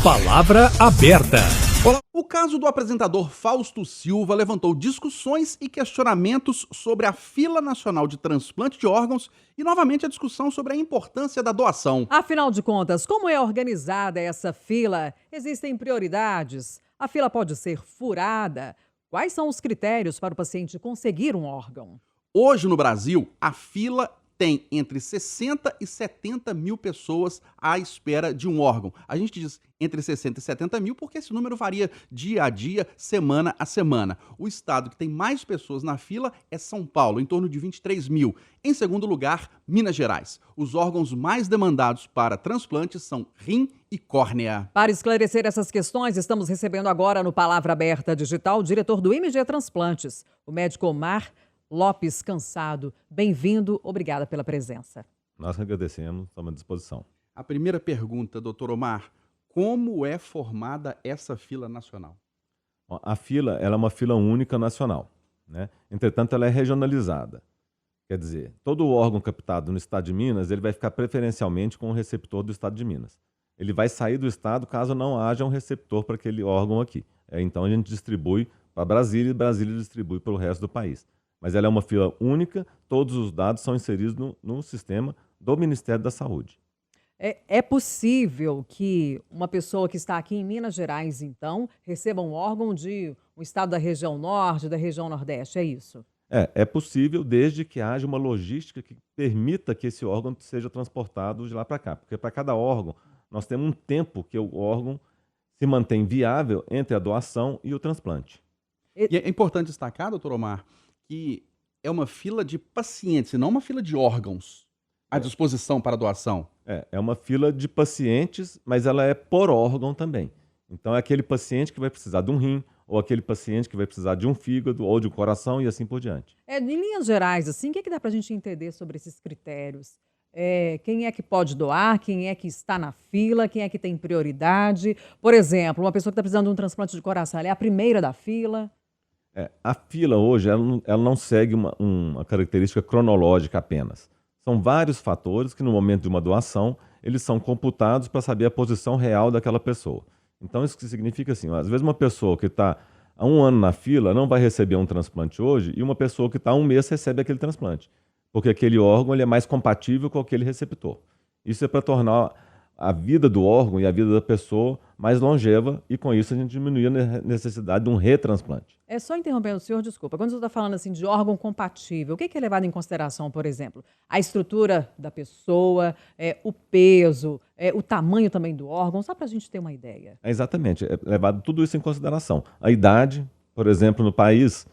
Palavra aberta. O caso do apresentador Fausto Silva levantou discussões e questionamentos sobre a fila nacional de transplante de órgãos e, novamente, a discussão sobre a importância da doação. Afinal de contas, como é organizada essa fila? Existem prioridades? A fila pode ser furada? Quais são os critérios para o paciente conseguir um órgão? Hoje, no Brasil, a fila tem entre 60 e 70 mil pessoas à espera de um órgão. A gente diz entre 60 e 70 mil porque esse número varia dia a dia, semana a semana. O estado que tem mais pessoas na fila é São Paulo, em torno de 23 mil. Em segundo lugar, Minas Gerais. Os órgãos mais demandados para transplantes são rim e córnea. Para esclarecer essas questões, estamos recebendo agora no Palavra Aberta Digital o diretor do MG Transplantes, o médico Omar Lopes Cansado. Bem-vindo, obrigada pela presença. Nós agradecemos, estamos à disposição. A primeira pergunta, doutor Omar, como é formada essa fila nacional? A fila ela é uma fila única nacional, né? Entretanto, ela é regionalizada. Quer dizer, todo órgão captado no estado de Minas, ele vai ficar preferencialmente com o receptor do estado de Minas. Ele vai sair do estado caso não haja um receptor para aquele órgão aqui. Então a gente distribui para Brasília e Brasília distribui para o resto do país. Mas ela é uma fila única, todos os dados são inseridos no sistema do Ministério da Saúde. É possível que uma pessoa que está aqui em Minas Gerais, então, receba um órgão de um estado da região norte, da região nordeste, é isso? É possível desde que haja uma logística que permita que esse órgão seja transportado de lá para cá. Porque para cada órgão, nós temos um tempo que o órgão se mantém viável entre a doação e o transplante. E é importante destacar, doutor Omar, que é uma fila de pacientes e não uma fila de órgãos à disposição para doação. É uma fila de pacientes, mas ela é por órgão também. Então é aquele paciente que vai precisar de um rim, ou aquele paciente que vai precisar de um fígado, ou de um coração e assim por diante. Em linhas gerais, assim, o que dá para a gente entender sobre esses critérios? Quem é que pode doar, quem é que está na fila, quem é que tem prioridade? Por exemplo, uma pessoa que está precisando de um transplante de coração, ela é a primeira da fila? A fila hoje ela não segue uma característica cronológica apenas. São vários fatores que no momento de uma doação, eles são computados para saber a posição real daquela pessoa. Então isso significa assim, às vezes uma pessoa que está há um ano na fila não vai receber um transplante hoje e uma pessoa que está há um mês recebe aquele transplante, porque aquele órgão ele é mais compatível com aquele receptor. Isso é para tornar a vida do órgão e a vida da pessoa mais longeva e com isso a gente diminui a necessidade de um retransplante. Só interrompendo o senhor, desculpa, quando você está falando assim de órgão compatível, o que é levado em consideração, por exemplo? A estrutura da pessoa, o peso, o tamanho também do órgão, só para a gente ter uma ideia. Exatamente, é levado tudo isso em consideração. A idade, por exemplo, no país,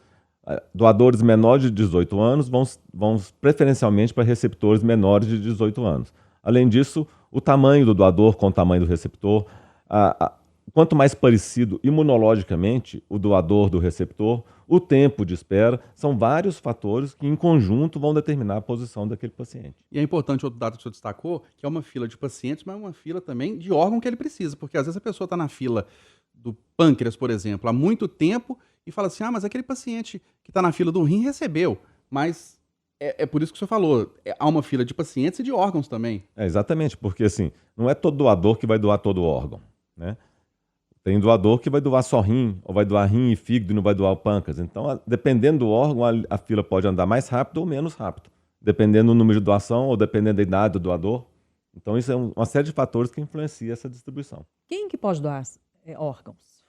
doadores menores de 18 anos vão preferencialmente para receptores menores de 18 anos. Além disso, o tamanho do doador com o tamanho do receptor, quanto mais parecido imunologicamente o doador do receptor, o tempo de espera, são vários fatores que em conjunto vão determinar a posição daquele paciente. E é importante outro dado que o senhor destacou, que é uma fila de pacientes, mas uma fila também de órgão que ele precisa, porque às vezes a pessoa está na fila do pâncreas, por exemplo, há muito tempo e fala assim, mas aquele paciente que está na fila do rim recebeu, mas é por isso que o senhor falou, há uma fila de pacientes e de órgãos também. Exatamente, porque assim, não é todo doador que vai doar todo o órgão, né? Tem doador que vai doar só rim, ou vai doar rim e fígado e não vai doar o pâncreas. Então, dependendo do órgão, a fila pode andar mais rápido ou menos rápido, dependendo do número de doação ou dependendo da idade do doador. Então, isso é uma série de fatores que influencia essa distribuição. Quem que pode doar órgãos?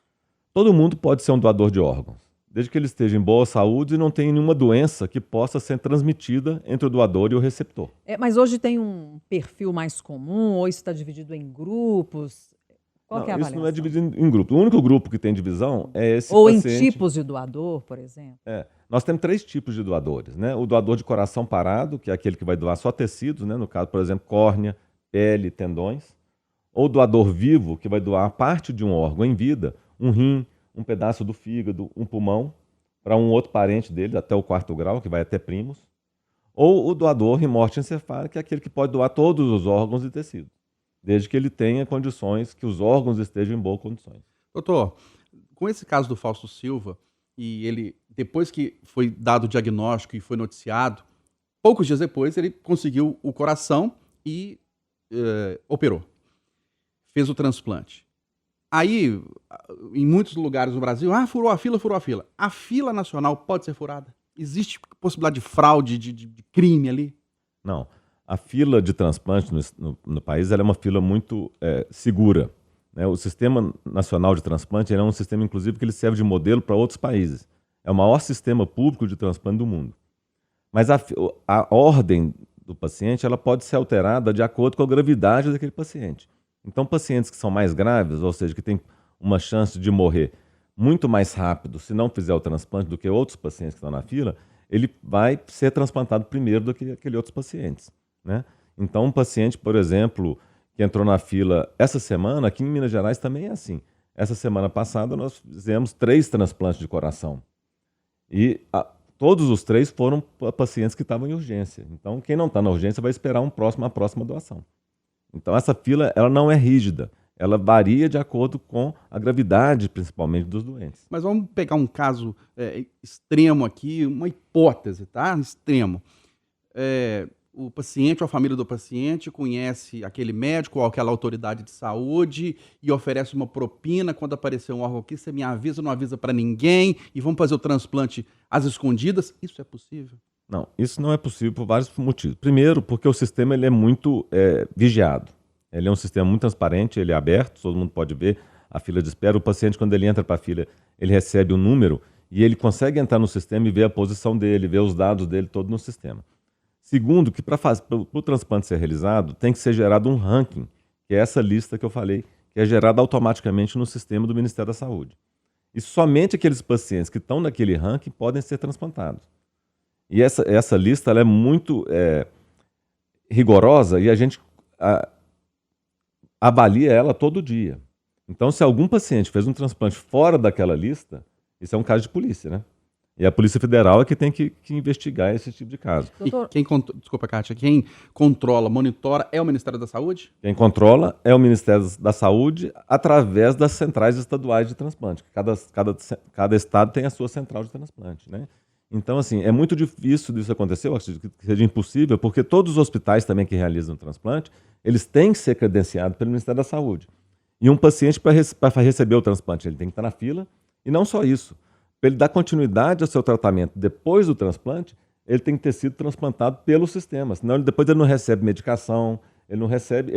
Todo mundo pode ser um doador de órgãos, desde que ele esteja em boa saúde e não tenha nenhuma doença que possa ser transmitida entre o doador e o receptor. Mas hoje tem um perfil mais comum, ou isso está dividido em grupos? Qual que é a avaliação? Isso não é dividido em grupo. O único grupo que tem divisão é esse ou paciente. Ou em tipos de doador, por exemplo? Nós temos 3 tipos de doadores, né? O doador de coração parado, que é aquele que vai doar só tecidos, né? No caso, por exemplo, córnea, pele, tendões. Ou doador vivo, que vai doar parte de um órgão em vida, um rim, um pedaço do fígado, um pulmão, para um outro parente dele, até o 4º grau, que vai até primos. Ou o doador em morte encefálica, que é aquele que pode doar todos os órgãos e tecidos, desde que ele tenha condições, que os órgãos estejam em boas condições. Doutor, com esse caso do Fausto Silva, e ele, depois que foi dado o diagnóstico e foi noticiado, poucos dias depois ele conseguiu o coração e operou. Fez o transplante. Aí, em muitos lugares no Brasil, furou a fila, furou a fila. A fila nacional pode ser furada? Existe possibilidade de fraude, de crime ali? Não. A fila de transplante no país ela é uma fila muito segura, né? O Sistema Nacional de Transplante ele é um sistema, inclusive, que ele serve de modelo para outros países. É o maior sistema público de transplante do mundo. Mas a ordem do paciente ela pode ser alterada de acordo com a gravidade daquele paciente. Então, pacientes que são mais graves, ou seja, que têm uma chance de morrer muito mais rápido se não fizer o transplante do que outros pacientes que estão na fila, ele vai ser transplantado primeiro do que aqueles outros pacientes, né? Então, um paciente, por exemplo, que entrou na fila essa semana, aqui em Minas Gerais também é assim. Essa semana passada nós fizemos 3 transplantes de coração. E todos os 3 foram pacientes que estavam em urgência. Então, quem não está na urgência vai esperar a próxima doação. Então, essa fila ela não é rígida. Ela varia de acordo com a gravidade, principalmente, dos doentes. Mas vamos pegar um caso extremo aqui, uma hipótese, tá? Extremo. O paciente ou a família do paciente conhece aquele médico ou aquela autoridade de saúde e oferece uma propina quando aparecer um órgão aqui, você me avisa, não avisa para ninguém e vamos fazer o transplante às escondidas. Isso é possível? Não, isso não é possível por vários motivos. Primeiro, porque o sistema ele é muito vigiado. Ele é um sistema muito transparente, ele é aberto, todo mundo pode ver a fila de espera. O paciente, quando ele entra para a fila, ele recebe um número e ele consegue entrar no sistema e ver a posição dele, ver os dados dele todo no sistema. Segundo, que para o transplante ser realizado, tem que ser gerado um ranking, que é essa lista que eu falei, que é gerada automaticamente no sistema do Ministério da Saúde. E somente aqueles pacientes que estão naquele ranking podem ser transplantados. E essa lista ela é muito rigorosa e a gente avalia ela todo dia. Então, se algum paciente fez um transplante fora daquela lista, isso é um caso de polícia, né? E a Polícia Federal é que tem que investigar esse tipo de caso. Doutor, Desculpa, Kátia, quem controla, monitora é o Ministério da Saúde? Quem controla é o Ministério da Saúde através das centrais estaduais de transplante. Cada estado tem a sua central de transplante, né? Então, assim, é muito difícil disso acontecer, eu acredito que seja impossível, porque todos os hospitais também que realizam transplante, eles têm que ser credenciados pelo Ministério da Saúde. E um paciente, para receber o transplante, ele tem que estar na fila, e não só isso. Para ele dar continuidade ao seu tratamento depois do transplante, ele tem que ter sido transplantado pelo sistema, senão depois ele não recebe medicação, ele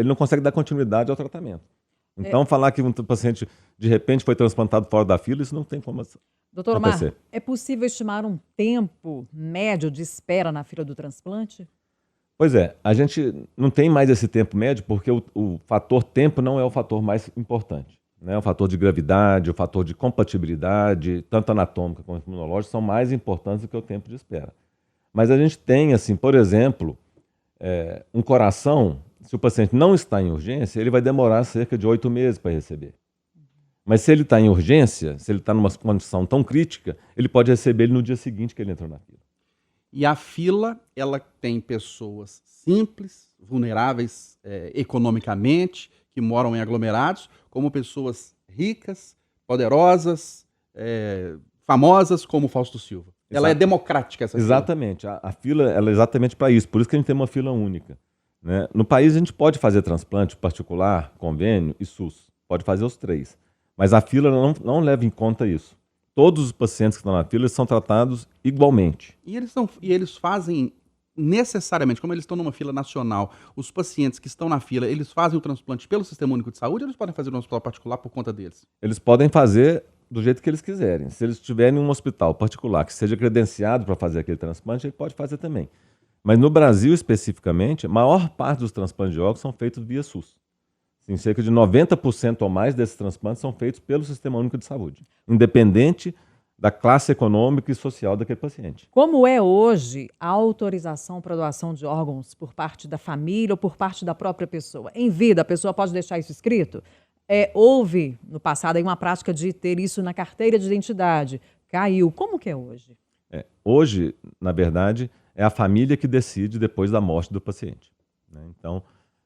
não consegue dar continuidade ao tratamento. Então, falar que um paciente, de repente, foi transplantado fora da fila, isso não tem como doutor acontecer. Omar, é possível estimar um tempo médio de espera na fila do transplante? Pois é, a gente não tem mais esse tempo médio porque o fator tempo não é o fator mais importante, né? O fator de gravidade, o fator de compatibilidade, tanto anatômica quanto imunológica, são mais importantes do que o tempo de espera. Mas a gente tem, assim, por exemplo, um coração, se o paciente não está em urgência, ele vai demorar cerca de 8 meses para receber. Mas se ele está em urgência, se ele está numa condição tão crítica, ele pode receber ele no dia seguinte que ele entrou na fila. E a fila, ela tem pessoas simples, vulneráveis economicamente, que moram em aglomerados, como pessoas ricas, poderosas, famosas, como Fausto Silva. Ela é democrática, essa fila. Exatamente. A fila ela é exatamente para isso. Por isso que a gente tem uma fila única, né? No país, a gente pode fazer transplante particular, convênio e SUS. Pode fazer os 3. Mas a fila não leva em conta isso. Todos os pacientes que estão na fila eles são tratados igualmente. E eles fazem necessariamente, como eles estão numa fila nacional, os pacientes que estão na fila, eles fazem o transplante pelo Sistema Único de Saúde ou eles podem fazer no hospital particular por conta deles? Eles podem fazer do jeito que eles quiserem. Se eles estiverem em um hospital particular que seja credenciado para fazer aquele transplante, ele pode fazer também. Mas no Brasil, especificamente, a maior parte dos transplantes de órgãos são feitos via SUS. Sim, cerca de 90% ou mais desses transplantes são feitos pelo Sistema Único de Saúde, independente da classe econômica e social daquele paciente. Como é hoje a autorização para doação de órgãos por parte da família ou por parte da própria pessoa? Em vida, a pessoa pode deixar isso escrito? Houve, no passado, aí uma prática de ter isso na carteira de identidade. Caiu. Como que é hoje? Hoje, na verdade, é a família que decide depois da morte do paciente, né? Então,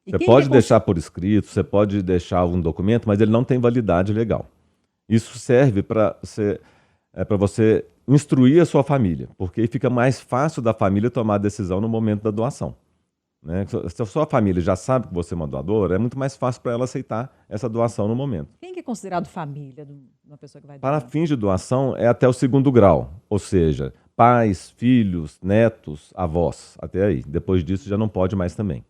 você pode deixar por escrito, você pode deixar algum documento, mas ele não tem validade legal. Isso serve para você instruir a sua família, porque aí fica mais fácil da família tomar a decisão no momento da doação, né? Se a sua família já sabe que você é uma doadora, é muito mais fácil para ela aceitar essa doação no momento. Quem que considerado família de uma pessoa que vai Para doar? fins de doação é até o 2º grau, ou seja, pais, filhos, netos, avós, até aí. Depois disso já não pode mais também.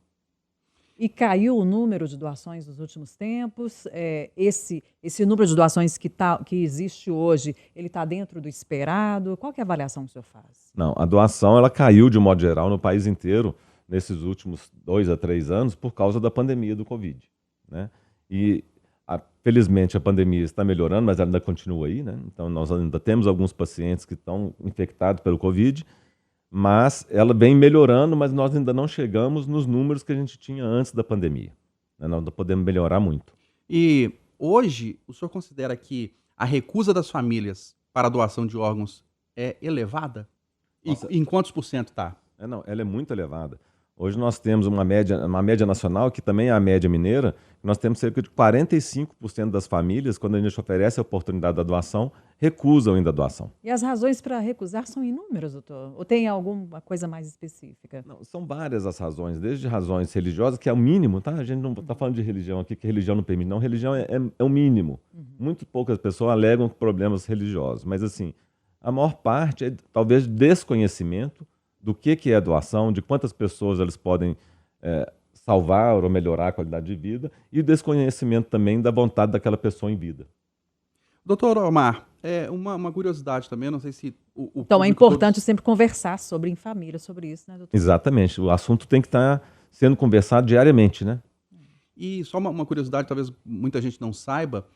E caiu o número de doações nos últimos tempos? Esse número de doações que existe hoje, ele está dentro do esperado? Qual que é a avaliação que o senhor faz? Não, a doação ela caiu de modo geral no país inteiro nesses últimos 2 a 3 anos por causa da pandemia do Covid, né? E felizmente a pandemia está melhorando, mas ela ainda continua aí, né? Então nós ainda temos alguns pacientes que estão infectados pelo Covid, mas ela vem melhorando, mas nós ainda não chegamos nos números que a gente tinha antes da pandemia, né? Nós ainda podemos melhorar muito. E hoje, o senhor considera que a recusa das famílias para a doação de órgãos é elevada? E Nossa. em quantos por cento está? Não, ela é muito elevada. Hoje nós temos uma média nacional, que também é a média mineira, nós temos cerca de 45% das famílias, quando a gente oferece a oportunidade da doação, recusam ainda a doação. E as razões para recusar são inúmeras, doutor? Ou tem alguma coisa mais específica? Não, são várias as razões, desde razões religiosas, que é o mínimo, tá? A gente não está falando de religião aqui, que religião não permite, não. Religião é o mínimo. Muito poucas pessoas alegam problemas religiosos, mas assim, a maior parte é talvez desconhecimento do que é doação, de quantas pessoas eles podem salvar ou melhorar a qualidade de vida, e o desconhecimento também da vontade daquela pessoa em vida. Doutor Omar, uma curiosidade também, não sei se o Então é público importante sempre conversar em família sobre isso, né, doutor? Exatamente, o assunto tem que estar sendo conversado diariamente, né? E só uma curiosidade, talvez muita gente não saiba,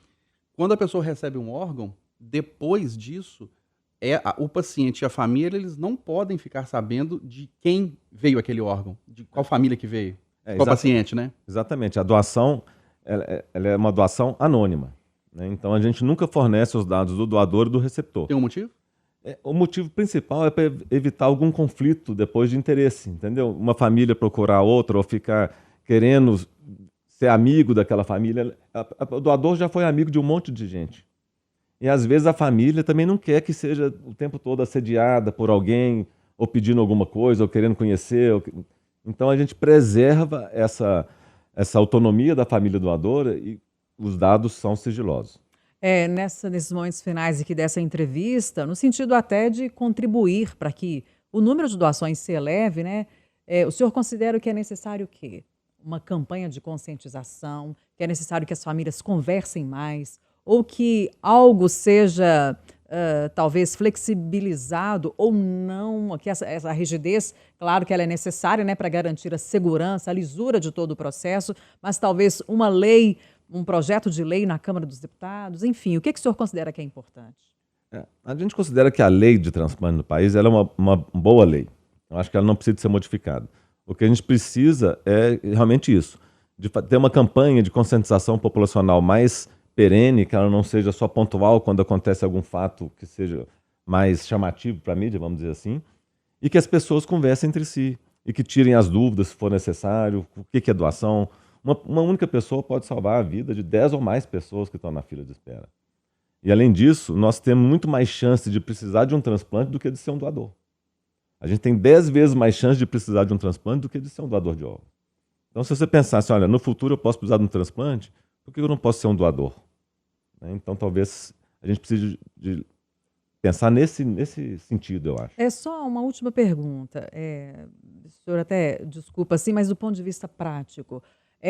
quando a pessoa recebe um órgão, depois disso, o paciente e a família, eles não podem ficar sabendo de quem veio aquele órgão, de qual família que veio, qual paciente, né? Exatamente, a doação ela é uma doação anônima, né? Então a gente nunca fornece os dados do doador e do receptor. Tem um motivo? O motivo principal é para evitar algum conflito depois de interesse, entendeu? Uma família procurar outra ou ficar querendo ser amigo daquela família. O doador já foi amigo de um monte de gente. E às vezes a família também não quer que seja o tempo todo assediada por alguém, ou pedindo alguma coisa, ou querendo conhecer. Então a gente preserva essa autonomia da família doadora e os dados são sigilosos. Nesses momentos finais aqui dessa entrevista, no sentido até de contribuir para que o número de doações se eleve, né? O senhor considera que é necessário o quê? Uma campanha de conscientização, que é necessário que as famílias conversem mais, ou que algo seja talvez flexibilizado ou não, que essa rigidez, claro que ela é necessária, né, para garantir a segurança, a lisura de todo o processo, mas talvez uma lei, um projeto de lei na Câmara dos Deputados, enfim, o que o senhor considera que é importante? A gente considera que a lei de transplante no país ela é uma boa lei. Eu acho que ela não precisa ser modificada. O que a gente precisa é realmente isso, de ter uma campanha de conscientização populacional mais perene, que ela não seja só pontual quando acontece algum fato que seja mais chamativo para a mídia, vamos dizer assim, e que as pessoas conversem entre si e que tirem as dúvidas se for necessário, o que é doação. Uma única pessoa pode salvar a vida de 10 ou mais pessoas que estão na fila de espera. E além disso, nós temos muito mais chance de precisar de um transplante do que de ser um doador. A gente tem 10 vezes mais chance de precisar de um transplante do que de ser um doador de órgãos. Então, se você pensar assim, olha, no futuro eu posso precisar de um transplante, por que eu não posso ser um doador? Então, talvez a gente precise de pensar nesse sentido, eu acho. É só uma última pergunta. O senhor até desculpa assim, mas do ponto de vista prático,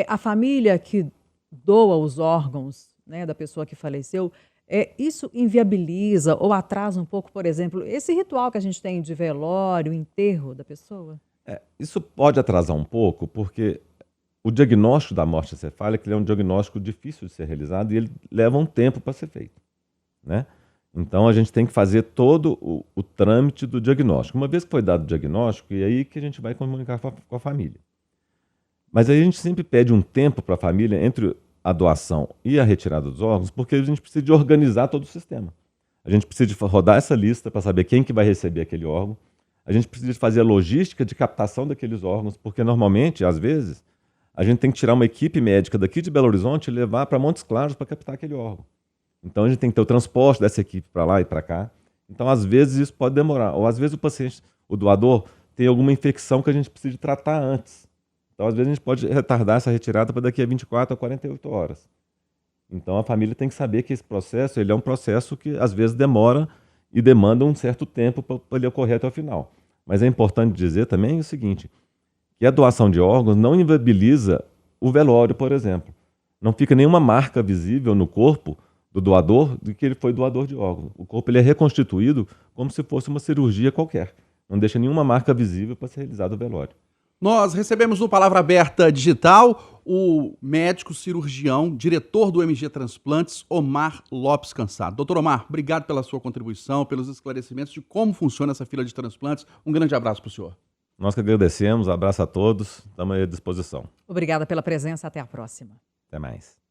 a família que doa os órgãos, né, da pessoa que faleceu, isso inviabiliza ou atrasa um pouco, por exemplo, esse ritual que a gente tem de velório, enterro da pessoa? Isso pode atrasar um pouco, porque o diagnóstico da morte encefálica ele é um diagnóstico difícil de ser realizado e ele leva um tempo para ser feito, né? Então, a gente tem que fazer todo o trâmite do diagnóstico. Uma vez que foi dado o diagnóstico, é aí que a gente vai comunicar com a família. Mas aí a gente sempre pede um tempo para a família entre a doação e a retirada dos órgãos, porque a gente precisa de organizar todo o sistema. A gente precisa de rodar essa lista para saber quem que vai receber aquele órgão. A gente precisa de fazer a logística de captação daqueles órgãos, porque normalmente, às vezes, a gente tem que tirar uma equipe médica daqui de Belo Horizonte e levar para Montes Claros para captar aquele órgão. Então a gente tem que ter o transporte dessa equipe para lá e para cá. Então, às vezes, isso pode demorar. Ou às vezes o paciente, o doador, tem alguma infecção que a gente precisa de tratar antes. Então, às vezes, a gente pode retardar essa retirada para daqui a 24 a 48 horas. Então a família tem que saber que esse processo ele é um processo que às vezes demora e demanda um certo tempo para ele ocorrer até o final. Mas é importante dizer também o seguinte, que a doação de órgãos não inviabiliza o velório, por exemplo. Não fica nenhuma marca visível no corpo do doador de que ele foi doador de órgãos. O corpo ele é reconstituído como se fosse uma cirurgia qualquer. Não deixa nenhuma marca visível para ser realizado o velório. Nós recebemos no Palavra Aberta Digital o médico cirurgião, diretor do MG Transplantes, Omar Lopes Cansado. Doutor Omar, obrigado pela sua contribuição, pelos esclarecimentos de como funciona essa fila de transplantes. Um grande abraço para o senhor. Nós que agradecemos, abraço a todos, estamos à disposição. Obrigada pela presença, até a próxima. Até mais.